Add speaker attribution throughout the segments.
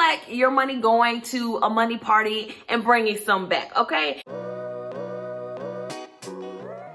Speaker 1: like your money going to a money party and bringing some back, okay?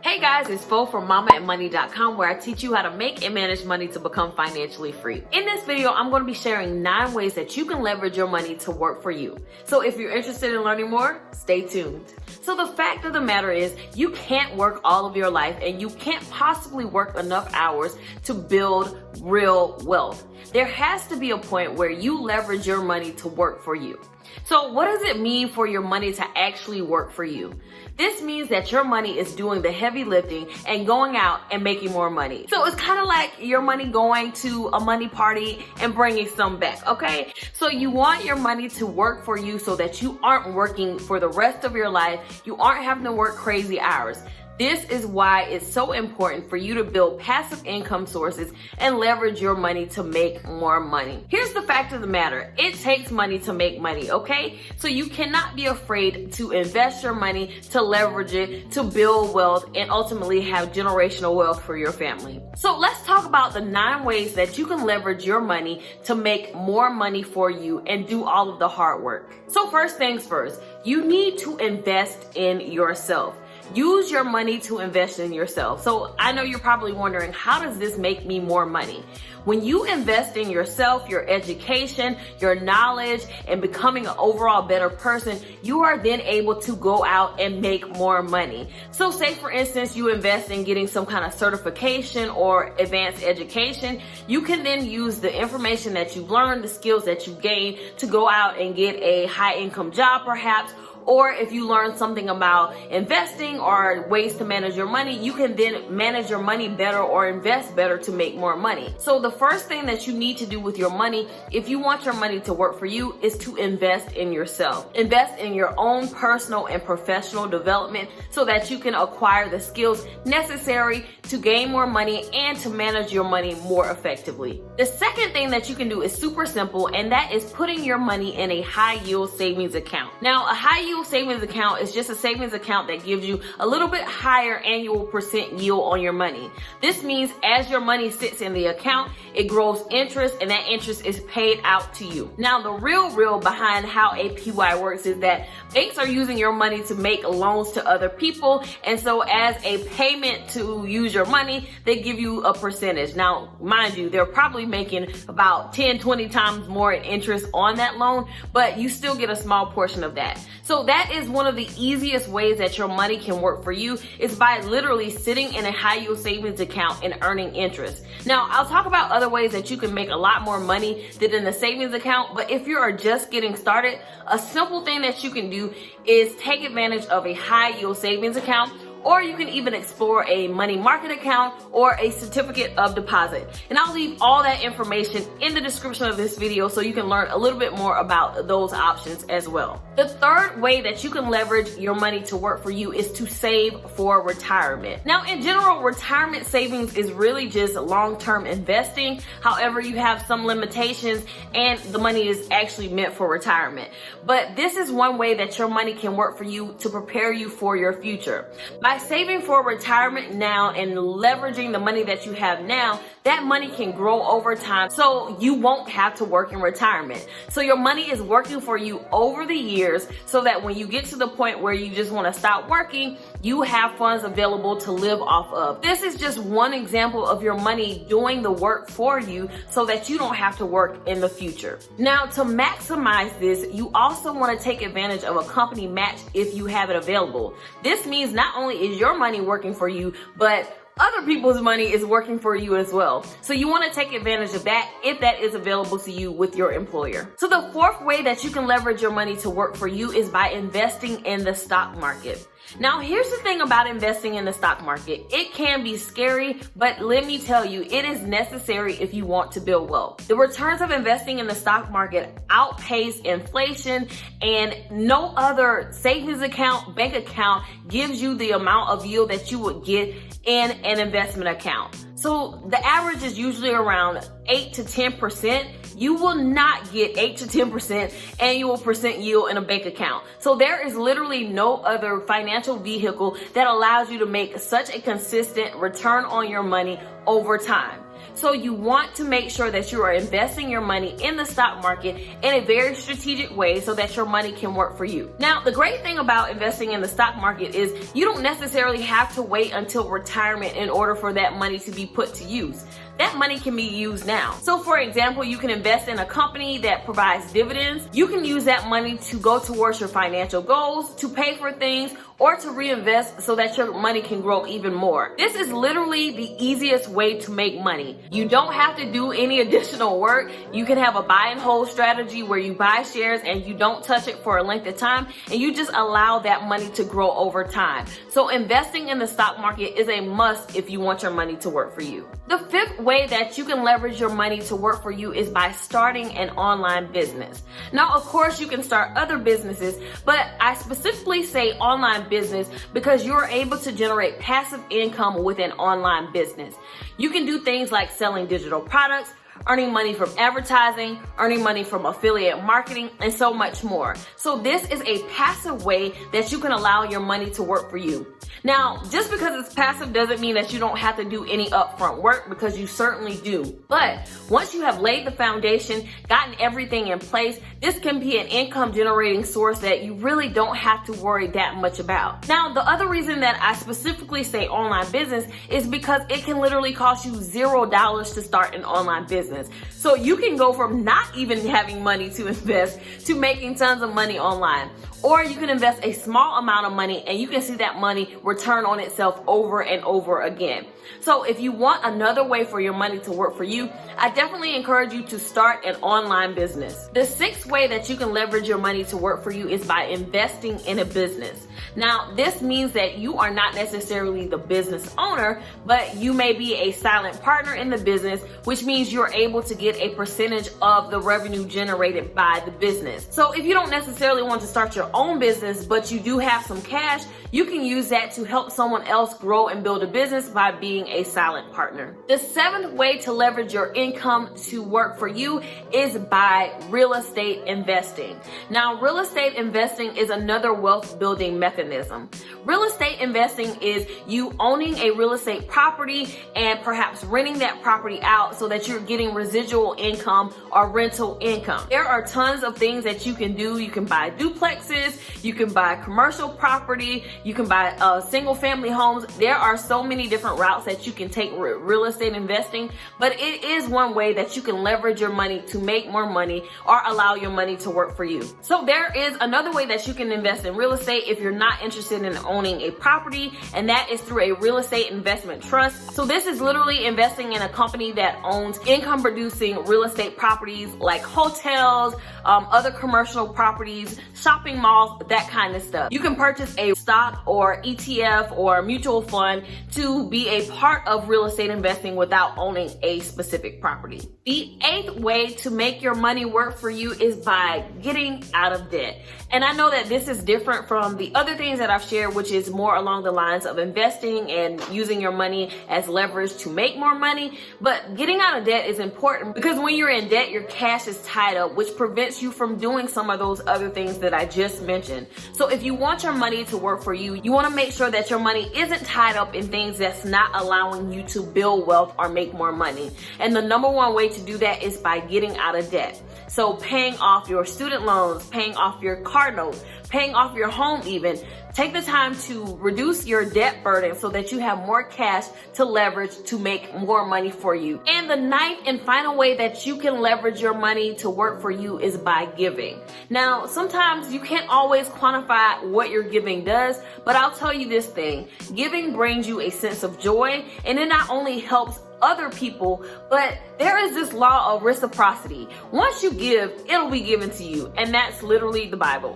Speaker 1: Hey guys, it's Fo from mamaandmoney.com, where I teach you how to make and manage money to become financially free. In this video, I'm going to be sharing 9 ways that you can leverage your money to work for you. So if you're interested in learning more, stay tuned. So the fact of the matter is, you can't work all of your life and you can't possibly work enough hours to build real wealth. There has to be a point where you leverage your money to work for you. So what does it mean for your money to actually work for you? This means that your money is doing the heavy lifting and going out and making more money. So it's kind of like your money going to a money party and bringing some back, okay? So you want your money to work for you so that you aren't working for the rest of your life. You aren't having to work crazy hours. This is why it's so important for you to build passive income sources and leverage your money to make more money. Here's the fact of the matter. It takes money to make money, okay? So you cannot be afraid to invest your money, to leverage it, to build wealth, and ultimately have generational wealth for your family. So let's talk about the 9 ways that you can leverage your money to make more money for you and do all of the hard work. So first things first, you need to invest in yourself. Use your money to invest in yourself. So I know you're probably wondering, how does this make me more money? When you invest in yourself, your education, your knowledge, and becoming an overall better person, you are then able to go out and make more money. So say for instance, you invest in getting some kind of certification or advanced education, you can then use the information that you've learned, the skills that you gained to go out and get a high income job perhaps. Or if you learn something about investing or ways to manage your money, you can then manage your money better or invest better to make more money. So the first thing that you need to do with your money, if you want your money to work for you, is to invest in yourself. Invest in your own personal and professional development so that you can acquire the skills necessary to gain more money and to manage your money more effectively. The second thing that you can do is super simple, and that is putting your money in a high yield savings account. Now, a high yield savings account is just a savings account that gives you a little bit higher annual % yield on your money. This means as your money sits in the account, it grows interest, and that interest is paid out to you. Now, the real behind how APY works is that banks are using your money to make loans to other people, and so as a payment to use your money, they give you a percentage. Now, mind you, they're probably making about 10-20 times more in interest on that loan, but you still get a small portion of that. So that is one of the easiest ways that your money can work for you, is by literally sitting in a high yield savings account and earning interest. Now, I'll talk about other ways that you can make a lot more money than in the savings account, but if you are just getting started, a simple thing that you can do is take advantage of a high yield savings account, or you can even explore a money market account or a certificate of deposit. And I'll leave all that information in the description of this video so you can learn a little bit more about those options as well. The third way that you can leverage your money to work for you is to save for retirement. Now, in general, retirement savings is really just long-term investing. However, you have some limitations and the money is actually meant for retirement. But this is one way that your money can work for you to prepare you for your future. By saving for retirement now and leveraging the money that you have now, that money can grow over time, so you won't have to work in retirement. So your money is working for you over the years so that when you get to the point where you just want to stop working, you have funds available to live off of. This is just one example of your money doing the work for you so that you don't have to work in the future. Now, to maximize this, you also want to take advantage of a company match if you have it available. This means not only is your money working for you, but other people's money is working for you as well. So you want to take advantage of that if that is available to you with your employer. So the fourth way that you can leverage your money to work for you is by investing in the stock market. Now, here's the thing about investing in the stock market. It can be scary, but let me tell you, it is necessary if you want to build wealth. The returns of investing in the stock market outpace inflation, and no other savings account, bank account gives you the amount of yield that you would get in an investment account. So the average is usually around 8 to 10%. You will not get 8 to 10% annual percent yield in a bank account. So there is literally no other financial vehicle that allows you to make such a consistent return on your money over time. So you want to make sure that you are investing your money in the stock market in a very strategic way so that your money can work for you. Now, the great thing about investing in the stock market is you don't necessarily have to wait until retirement in order for that money to be put to use. That money can be used now. So for example, you can invest in a company that provides dividends. You can use that money to go towards your financial goals, to pay for things, or to reinvest so that your money can grow even more. This is literally the easiest way to make money. You don't have to do any additional work. You can have a buy and hold strategy where you buy shares and you don't touch it for a length of time, and you just allow that money to grow over time. So investing in the stock market is a must if you want your money to work for you. The fifth way that you can leverage your money to work for you is by starting an online business. Now, of course, you can start other businesses, but I specifically say online business because you're able to generate passive income with an online business. You can do things like selling digital products, earning money from advertising, earning money from affiliate marketing, and so much more. So this is a passive way that you can allow your money to work for you. Now, just because it's passive doesn't mean that you don't have to do any upfront work, because you certainly do. But once you have laid the foundation, gotten everything in place, this can be an income generating source that you really don't have to worry that much about. Now, the other reason that I specifically say online business is because it can literally cost you $0 to start an online business. So you can go from not even having money to invest to making tons of money online. Or you can invest a small amount of money and you can see that money return on itself over and over again. So if you want another way for your money to work for you, I definitely encourage you to start an online business. The sixth way that you can leverage your money to work for you is by investing in a business. Now, this means that you are not necessarily the business owner, but you may be a silent partner in the business, which means you're able to get a percentage of the revenue generated by the business. So if you don't necessarily want to start your own business, but you do have some cash, you can use that to help someone else grow and build a business by being a silent partner. The seventh way to leverage your income to work for you is by real estate investing. Now, real estate investing is another wealth building mechanism. Real estate investing is you owning a real estate property and perhaps renting that property out so that you're getting residual income or rental income. There are tons of things that you can do. You can buy duplexes, you can buy commercial property, you can buy single family homes. There are so many different routes that you can take with real estate investing, but it is one way that you can leverage your money to make more money or allow your money to work for you. So there is another way that you can invest in real estate if you're not interested in owning a property, and that is through a real estate investment trust. So this is literally investing in a company that owns income producing real estate properties like hotels, other commercial properties, shopping malls, that kind of stuff. You can purchase a stock or ETF or mutual fund to be a part of real estate investing without owning a specific property. The eighth way to make your money work for you is by getting out of debt. And I know that this is different from the other things that I've shared, which is more along the lines of investing and using your money as leverage to make more money. But getting out of debt is important because when you're in debt, your cash is tied up, which prevents you from doing some of those other things that I just mentioned. So if you want your money to work for you, you want to make sure that your money isn't tied up in things that's not allowing you to build wealth or make more money. And the number one way to do that is by getting out of debt. So paying off your student loans, paying off your car notes, paying off your home even. Take the time to reduce your debt burden so that you have more cash to leverage to make more money for you. And the ninth and final way that you can leverage your money to work for you is by giving. Now, sometimes you can't always quantify what your giving does, but I'll tell you this thing. Giving brings you a sense of joy, and it not only helps other people, but there is this law of reciprocity. Once you give, it'll be given to you, and that's literally the Bible.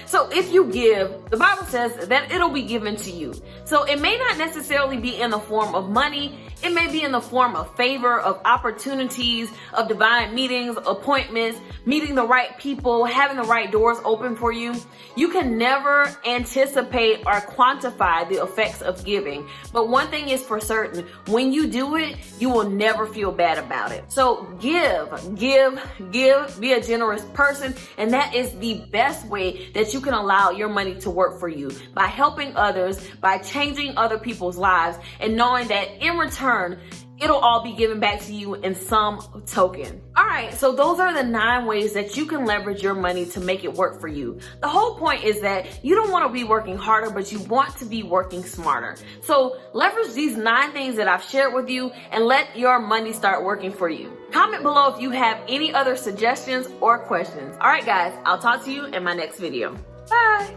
Speaker 1: So if you give, the Bible says that it'll be given to you. So it may not necessarily be in the form of money. It may be in the form of favor, of opportunities, of divine meetings, appointments, meeting the right people, having the right doors open for you. You can never anticipate or quantify the effects of giving. But one thing is for certain, when you do it, you will never feel bad about it. So give, be a generous person. And that is the best way that you can allow your money to work for you, by helping others, by changing other people's lives, and knowing that in return, it'll all be given back to you in some token. All right, so those are the 9 ways that you can leverage your money to make it work for you. The whole point is that you don't want to be working harder, but you want to be working smarter. So leverage these 9 things that I've shared with you and let your money start working for you. Comment below if you have any other suggestions or questions. All right, guys, I'll talk to you in my next video. Bye.